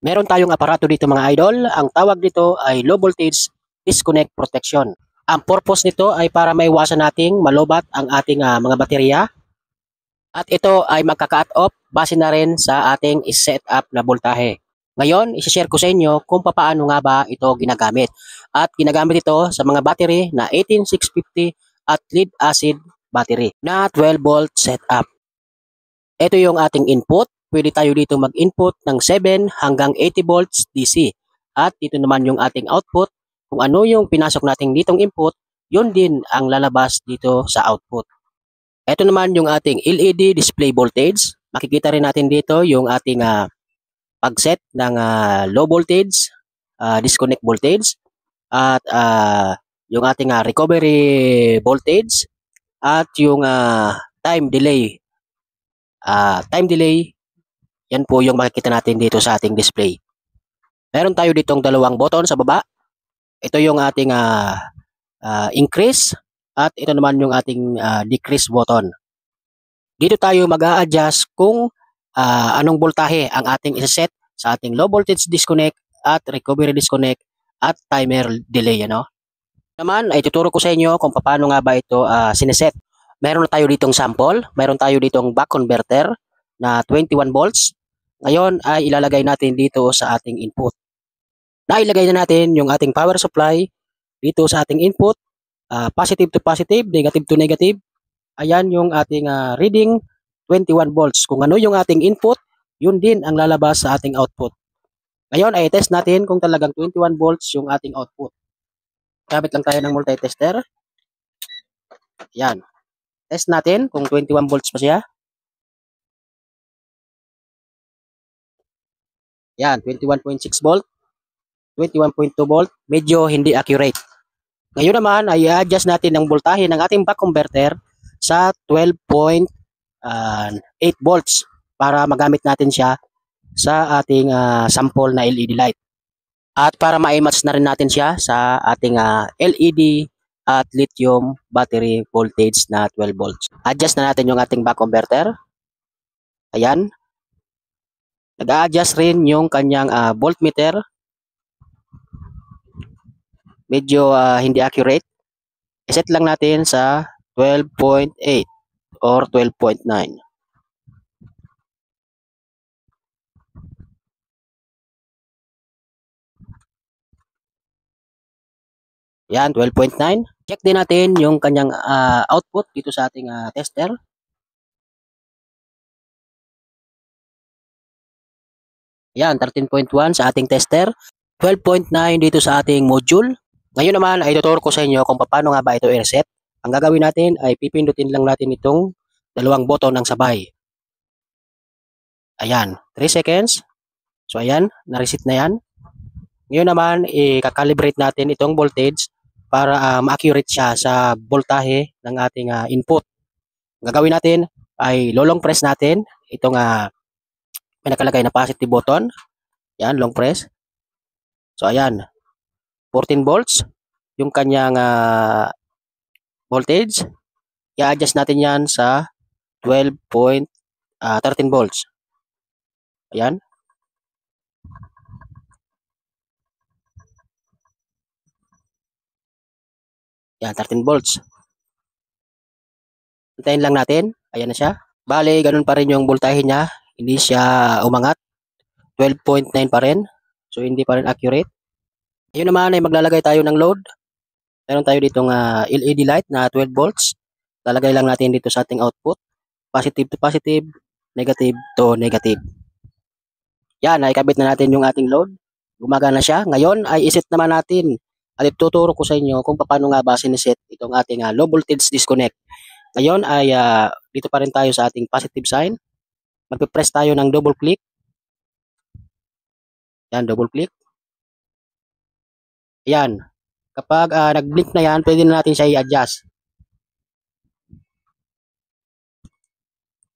Meron tayong aparato dito mga idol. Ang tawag dito ay low voltage disconnect protection. Ang purpose nito ay para maiwasan nating malobat ang ating mga baterya at ito ay magka-cut off base na rin sa ating set up na voltahe. Ngayon, isi-share ko sa inyo kung paano nga ba ito ginagamit. At ginagamit ito sa mga battery na 18650 at lead acid battery na 12 volt setup. Ito yung ating input. Pwede tayo dito mag-input ng 7 hanggang 80 volts DC. At dito naman yung ating output. Kung ano yung pinasok natin ditong input, yun din ang lalabas dito sa output. Ito naman yung ating LED display voltage. Makikita rin natin dito yung ating pag-set ng low voltage, disconnect voltage, at yung ating recovery voltage, at yung time delay. Time delay, yan po yung makikita natin dito sa ating display. Meron tayo ditong dalawang button sa baba. Ito yung ating increase at ito naman yung ating decrease button. Dito tayo mag-a-adjust kung anong voltahe ang ating isa-set sa ating low voltage disconnect at recovery disconnect at timer delay. Naman ay tuturo ko sa inyo kung paano nga ba ito sineset. Meron na tayo ditong sample, meron tayo ditong back converter na 21 volts. Ngayon ay ilalagay natin dito sa ating input. Nailagay na natin yung ating power supply dito sa ating input, positive to positive, negative to negative. Ayan yung ating reading 21 volts. Kung ano yung ating input, yun din ang lalabas sa ating output. Ngayon ay test natin kung talagang 21 volts yung ating output. Gamit lang tayo ng multitester. Yan. Test natin kung 21 volts pa siya. Yan, 21.6 volt, 21.2 volt, medyo hindi accurate. Ngayon naman ay i-adjust natin ang voltahe ng ating back converter sa 12.8 volts para magamit natin siya sa ating sample na LED light. At para ma-match na rin natin siya sa ating LED at lithium battery voltage na 12 volts. Adjust na natin yung ating back converter. Ayan. Nag-a-adjust rin yung kanyang voltmeter. Medyo hindi accurate. I-set lang natin sa 12.8 or 12.9. Yan, 12.9. Check din natin yung kanyang output dito sa ating tester. Yan, 13.1 sa ating tester. 12.9 dito sa ating module. Ngayon naman ay tuturo ko sa inyo kung paano nga ba ito i-reset. Ang gagawin natin ay pipindutin lang natin itong dalawang button ng sabay. Ayan, 3 seconds. So ayan, na-reset na yan. Ngayon naman, i-calibrate natin itong voltage para ma-accurate siya sa voltahe ng ating input. Ang gagawin natin ay long press natin itong may nakalagay na positive button. Yan, long press. So ayan, 14 volts yung kanyang voltage. I-adjust natin yan sa 12.13 volts. Ayan. Yan, 13 volts. Antayin lang natin. Ayan na siya. Bale, ganun pa rin yung voltahe niya. Hindi siya umangat. 12.9 pa rin. So, hindi pa rin accurate. Ayun naman ay maglalagay tayo ng load. Meron tayo ditong LED light na 12 volts. Lalagay lang natin dito sa ating output. Positive to positive, negative to negative. Yan, nakikabit na natin yung ating load. Gumagana siya. Ngayon ay iset naman natin at ituturo ko sa inyo kung paano nga ba siniset itong ating low voltage disconnect. Ngayon ay dito pa rin tayo sa ating positive sign. Magpe-press tayo ng double click. Yan, double click. Yan. Kapag nag-blink na yan, pwede na natin siya i-adjust.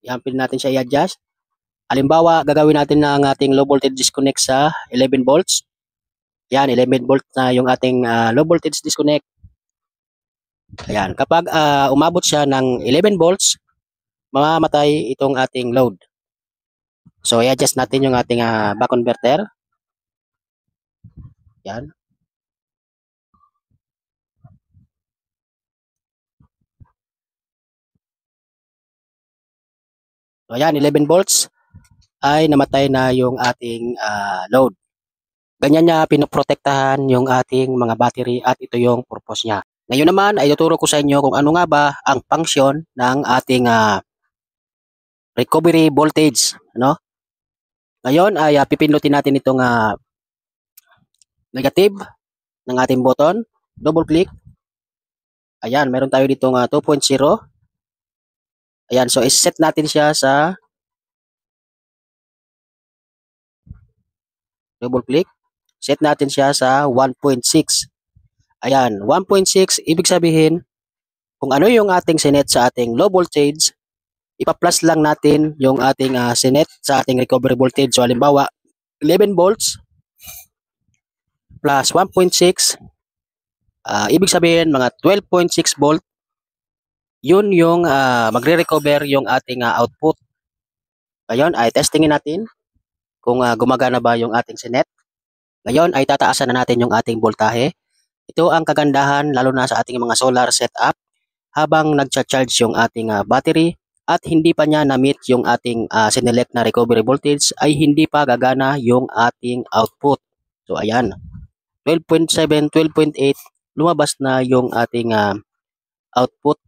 Yan, pwede natin siya i-adjust. Halimbawa, gagawin natin na ang ating low voltage disconnect sa 11 volts. Yan, 11 volts na yung ating low voltage disconnect. Ayan, kapag umabot siya ng 11 volts, mamamatay itong ating load. So, i-adjust natin yung ating back converter. Yan. So ayan, 11 volts ay namatay na yung ating load. Ganyan niya pinoprotektahan yung ating mga battery at ito yung purpose niya. Ngayon naman ay tuturo ko sa inyo kung ano nga ba ang function ng ating recovery voltage. Ano? Ngayon ay pipindutin natin itong negative ng ating button. Double click. Ayan, meron tayo dito 2.0. Ayan, so iset natin siya sa double click. Set natin siya sa 1.6. Ayan, 1.6 ibig sabihin kung ano yung ating sinet sa ating low voltage, ipa-plus lang natin yung ating sinet sa ating recovery voltage. So halimbawa, 11 volts plus 1.6, ibig sabihin mga 12.6 volt, yun yung magre-recover yung ating output. Ngayon ay testingin natin kung gumagana ba yung ating sinet. Ngayon ay tataasan na natin yung ating voltahe. Ito ang kagandahan lalo na sa ating mga solar setup habang nagcha-charge yung ating battery at hindi pa niya na-meet yung ating sinelect na recovery voltage ay hindi pa gagana yung ating output. So ayan, 12.7, 12.8, lumabas na yung ating output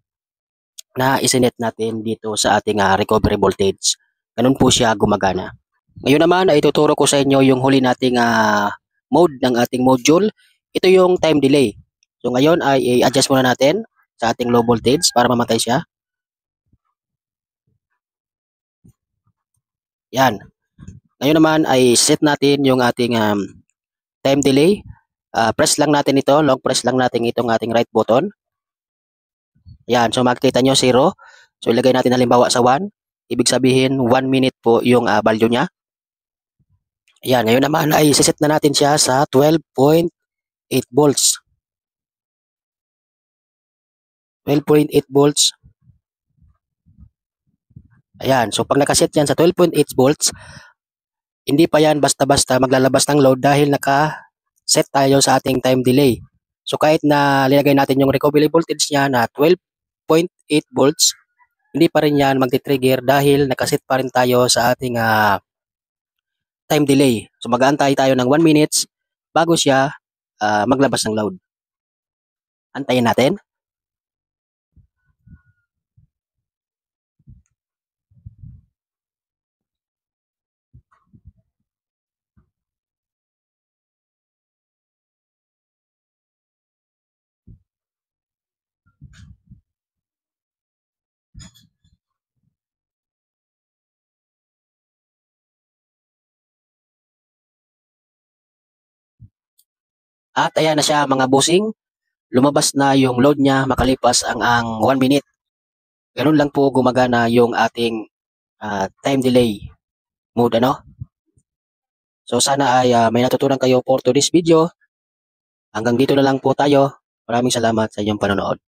na isinet natin dito sa ating recovery voltage. Ganun po siya gumagana. Ngayon naman ay tuturo ko sa inyo yung huli nating mode ng ating module. Ito yung time delay. So ngayon ay i-adjust muna natin sa ating low voltage para mamatay siya. Yan. Ngayon naman ay set natin yung ating time delay. Press lang natin ito, long press lang natin itong ating right button. Yan, so makikita nyo 0. So ilagay natin halimbawa sa 1. Ibig sabihin 1 minute po yung value niya. Yan, ngayon naman ay set na natin siya sa 12.8 volts. 12.8 volts. Ayan, so pag nakaset yan sa 12.8 volts, hindi pa yan basta-basta maglalabas ng load dahil naka-set tayo sa ating time delay. So kahit na linagay natin yung recovery voltage niya na 12.8 volts, hindi pa rin yan magti-trigger dahil nakaset pa rin tayo sa ating time delay. So mag-aantay tayo ng 1 minutes bago siya maglabas ng load. Antayin natin. At ayan na siya mga bossing. Lumabas na yung load niya makalipas ang 1 minute. Ganun lang po gumagana yung ating time delay mode, ano? So sana ay may natutunan kayo for today's video. Hanggang dito na lang po tayo. Maraming salamat sa inyong panonood.